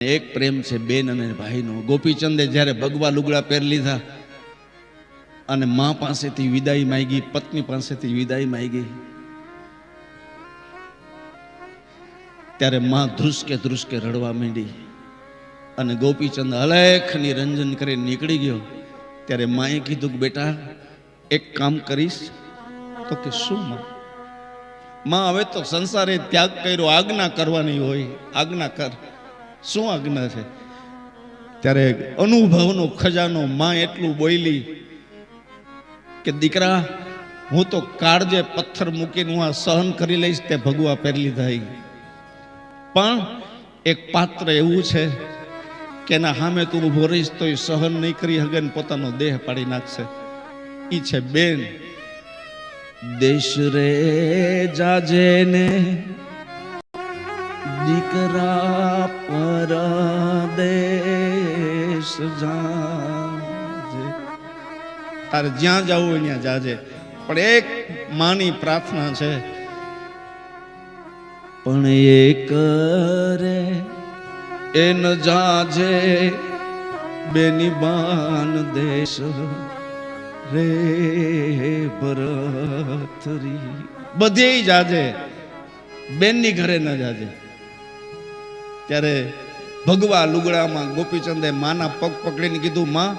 એક પ્રેમ છે બેન અને ભાઈનો. ગોપીચંદે જ્યારે ભગવા લુગડા પહેરી લીધા અને મા પાસેથી વિદાય માંગી, પત્ની પાસેથી વિદાય માંગી, ત્યારે મા ધ્રુસકે રડવા માંડી અને ગોપીચંદ અલેખ નિરંજન કરીને નીકળી ગયો. ત્યારે માએ કીધું કે બેટા એક કામ કરીશ. તો કે શું માં? માં હવે તો સંસારે ત્યાગ કર્યો, આજ્ઞા કરવાની હોય, આજ્ઞા કર. શું આજ્ઞા છે? ત્યારે અનુભવનો ખજાનો માં એટલું બોલી કે દીકરા, હું તો કાળજે પથ્થર મૂકીને હું આ સહન કરી લઈશ, તે ભગવા પહેરી લીધા. પણ એક પાત્ર એવું છે કે એના સામે તું ઉભો રહીશ તો એ સહન નહીં કરી હગે ને પોતાનો દેહ પાડી નાખશે. ઈ છે બેન. દેશ રે જાજે ને દીકરા પરદેશ જાજે. તારે જ્યાં જવું હોય ત્યાં જાજે, પણ એક માની પ્રાર્થના છે, પણ એક રે એ ન જાજે બેની બાન દેશ રે ભરતરી. બધે જાજે, બેનની ઘરે ન જાજે. ત્યારે ભગવા લુગડામાં ગોપીચંદે માના પગ પકડીને કીધું, માં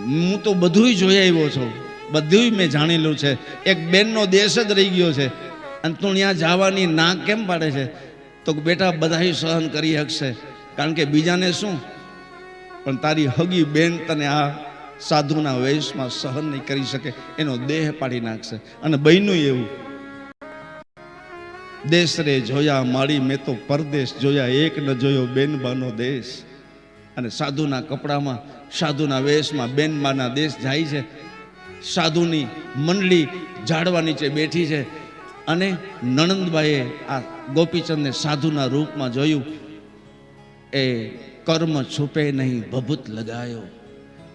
હું તો બધુંય જોઈ આવ્યો છું, બધુંય મેં જાણેલું છે, એક બેનનો દેશ જ રહી ગયો છે અને તું ત્યાં જવાની ના કેમ પાડે છે? તો બેટા બધાય સહન કરી શકશે, કારણ કે બીજાને શું, પણ તારી હગી બેન તને આ સાધુના વેશમાં સહન નહીં કરી શકે, એનો દેહ પાડી નાખશે. અને બહેનું એવું, દેશ રે જોયા મારી મેં તો પરદેશ જોયા, એક ન જોયો બેનબાનો દેશ. અને સાધુના કપડામાં, સાધુના વેશમાં બેનબાના દેશ જાય છે. સાધુની મંડળી ઝાડવા નીચે બેઠી છે અને નણંદબાઈએ આ ગોપીચંદને સાધુના રૂપમાં જોયું. એ કર્મ છુપે નહીં ભભૂત લગાયો.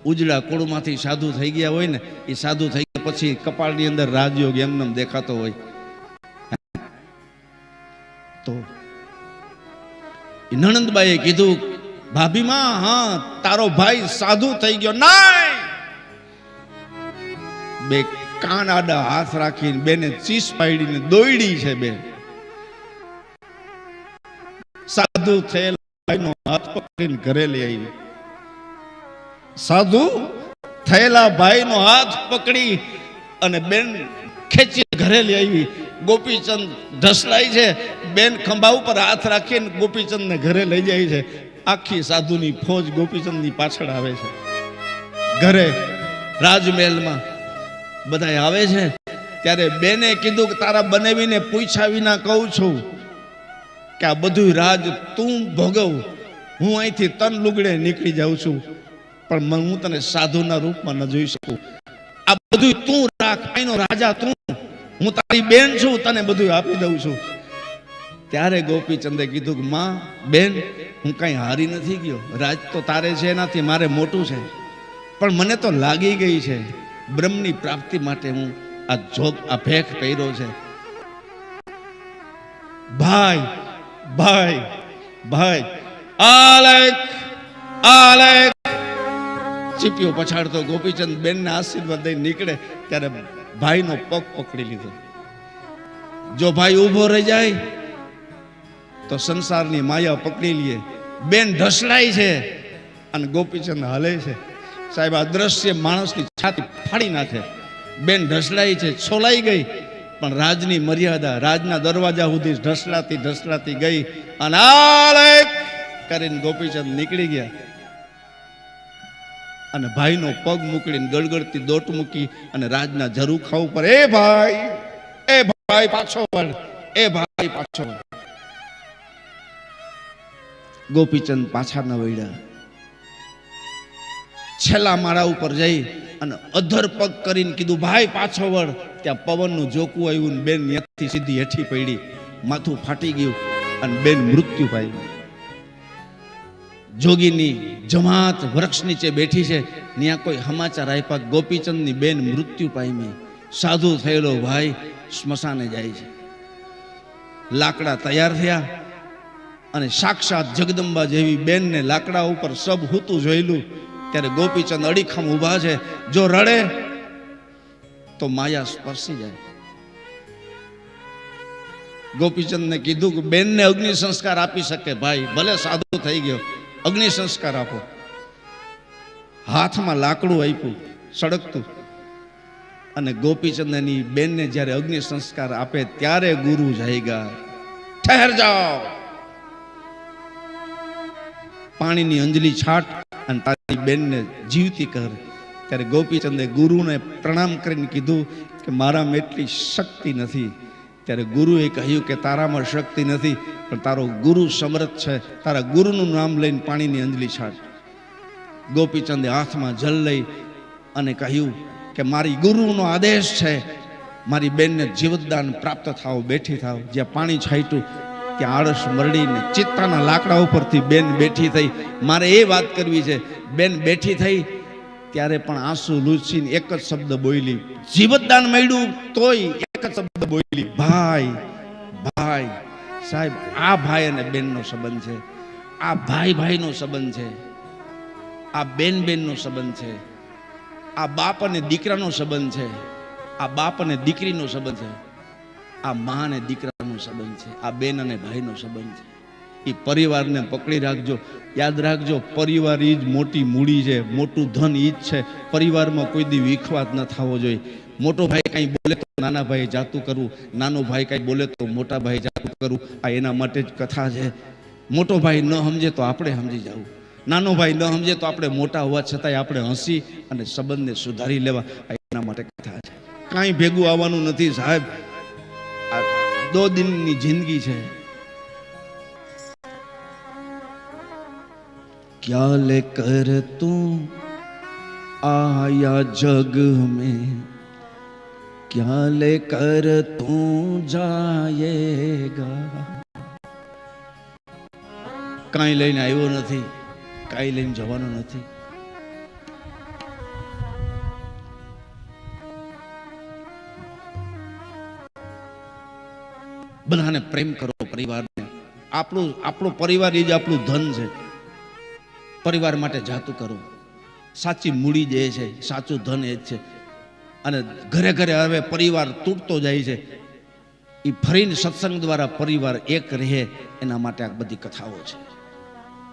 ઉજળા કુળમાંથી સાધુ થઈ ગયા હોય ને, એ સાધુ થઈ ગયા પછી કપાળની અંદર રાજયોગ એમને દેખાતો હોય. તો નણંદબાઈએ કીધું, ભાભીમાં, હા તારો ભાઈ સાધુ થઈ ગયો. ના, બે કાન આડા હાથ રાખીને બેને ચીસ પાડીને દોયડી છે. બે સાધુ થયેલા ભાઈનો હાથ પકડીને ઘરે લઈ આવી. સાધુ થયેલા ભાઈનો હાથ પકડી અને બેન ખેંચી ઘરે લઈ આવી. ગોપીચંદ ઢસલાય છે, બેન ખંભા ઉપર હાથ રાખીને ગોપીચંદને ઘરે લઈ જાય છે. આખી સાધુની ફોજ ગોપીચંદની પાછળ આવે છે. ઘરે રાજમહેલમાં બધા આવે છે. ત્યારે બેને કીધું કે તારા બનેવીને પૂછ્યા વિના કહું છું કે આ બધું રાજ તું ભોગવ, હું અહીંથી તન લુગડે નીકળી જાઉં છું, પણ હું તને સાધુના રૂપમાં ન જોઈ શકું. આ બધું તું રાખ, અહીંનો રાજા તું, હું તારી બેન છું, તને બધું આપી દઉં છું. ત્યારે ગોપીચંદે કીધું કે માં, બેન, હું કઈ હારી નથી ગયો, રાજ તો તારે છે, એનાથી મારે મોટું છે, પણ મને તો લાગી ગઈ છે બ્રહ્મની પ્રાપ્તિ માટે હું આ જોગ, આ ભેખ પહેર્યો છે. ભાઈ ભાઈ ભાઈ આલેખ આલેખ ચીપિયો પછાડતો ગોપીચંદ બેનના આશીર્વાદ દઈ નીકળે. ત્યારે ભાઈનો પગ પકડી લીધો. જો ભાઈ ઊભો રહી જાય તો સંસારની માયા પકડી લે. બેન ઢસડાય છે અને ગોપીચંદ હાલે છે. સાહેબ, આ દ્રશ્ય માણસની છાતી ફાડી નાખે. બેન ઢસડાય છે, છોલાઈ ગઈ, પણ રાજની મર્યાદા, રાજના દરવાજા સુધી ઢસડાતી ગઈ અને આલેખ કરીને ગોપીચંદ નીકળી ગયા. અને ભાઈનો પગ મૂકીને ગળગળતી દોટ મૂકી અને રાજના ઝરૂખા ઉપર, એ ભાઈ પાછો વળ, એ ભાઈ પાછો વળ. ગોપીચંદ પાછા ન વળ્યા. છેલ્લા માળા ઉપર જઈ અને અધર પગ કરીને કીધું, ભાઈ પાછો વળ. ત્યાં પવનનું જોકું આવ્યું ને બેન ત્યાંથી સીધી હેઠી પડી, માથું ફાટી ગયું અને બેન મૃત્યુ પામી. જોગીની જમાત વૃક્ષ નીચે બેઠી છે, ત્યાં કોઈ સમાચાર આપ્યા, ગોપીચંદની બેન મૃત્યુ પામી. સાધુ થયેલો ભાઈ સ્મશાને જાય છે. લાકડા તૈયાર થયા અને સાક્ષાત જગદંબા જેવી બેનને લાકડા ઉપર સબ હૂતું જોયેલું, ત્યારે ગોપીચંદ અડીખમ ઊભા છે. જો રડે તો માયા સ્પર્શી જાય. ગોપીચંદને કીધું કે બેનને અગ્નિ સંસ્કાર આપી શકે ભાઈ, ભલે સાધુ થઈ ગયો, અગ્નિ સંસ્કાર આપો. હાથમાં લાકડું આપ્યું સળગતું, અને ગોપીચંદ એની બેનને જ્યારે અગ્નિ સંસ્કાર આપે ત્યારે ગુરુ જાયગા, ઠહેર જાઓ, પાણીની અંજલિ છાટ અને તારી બેનને જીવતી કર. ત્યારે ગોપીચંદે ગુરુને પ્રણામ કરીને કીધું કે મારામાં એટલી શક્તિ નથી. ત્યારે ગુરુએ કહ્યું કે તારામાં શક્તિ નથી, પણ તારો ગુરુ સમર્થ છે, તારા ગુરુનું નામ લઈને પાણીની અંજલિ છાટ. ગોપીચંદે હાથમાં જલ લઈ અને કહ્યું કે મારી ગુરુનો આદેશ છે, મારી બેનને જીવતદાન પ્રાપ્ત થાવ, બેઠી થાવ. જ્યાં પાણી છાંટ્યું ત્યાં આળસ મરડીને ચિત્તાના લાકડા ઉપરથી બેન બેઠી થઈ. મારે એ વાત કરવી છે, બેન બેઠી થઈ ત્યારે પણ આંસુ લૂછીને એક જ શબ્દ બોલી, જીવતદાન મળ્યું તોય એક જ શબ્દ બોલી, ભાઈ ભાઈ. સાહેબ, આ ભાઈ અને બેનનો સંબંધ છે, આ ભાઈ ભાઈનો સંબંધ છે, આ બેન બેનનો સંબંધ છે, આ બાપ અને દીકરાનો સંબંધ છે, આ બાપ અને દીકરીનો સંબંધ છે, આ મા અને દીકરાનો સંબંધ છે, આ બેન અને ભાઈનો સંબંધ છે. એ પરિવારને પકડી રાખજો. યાદ રાખજો, પરિવાર એ જ મોટી મૂડી છે, મોટું ધન એ જ છે. પરિવારમાં કોઈ દી વિખવાદ ન થવો જોઈએ. મોટો ભાઈ કંઈ બોલે તો નાના ભાઈ જાતું કરવું, નાનો ભાઈ કંઈ બોલે તો મોટા ભાઈ જાતું કરવું. આ એના માટે જ કથા છે. મોટો ભાઈ ન સમજે તો આપણે સમજી જવું, નાનો ભાઈ ન સમજે તો આપણે મોટા હોવા છતાંય આપણે હસી અને સંબંધને સુધારી લેવા. આ એના માટે કથા છે. કાંઈ ભેગું આવવાનું નથી સાહેબ, આ 2 દિનની જિંદગી છે. क्या लेकर तू आया जग में, क्या लेकर तू जाएगा. કાંઈ લઈને આવ્યો નથી, કાંઈ લઈને જવાનો નથી. બધાને પ્રેમ કરો, પરિવારને. આપણો પરિવાર એ જ આપણું ધન છે. પરિવાર માટે જાતું કરો. સાચી મૂડી જે છે, સાચું ધન એ જ છે. અને ઘરે ઘરે હવે પરિવાર તૂટતો જાય છે. એ ફરીને સત્સંગ દ્વારા પરિવાર એક રહે, એના માટે આ બધી કથાઓ છે.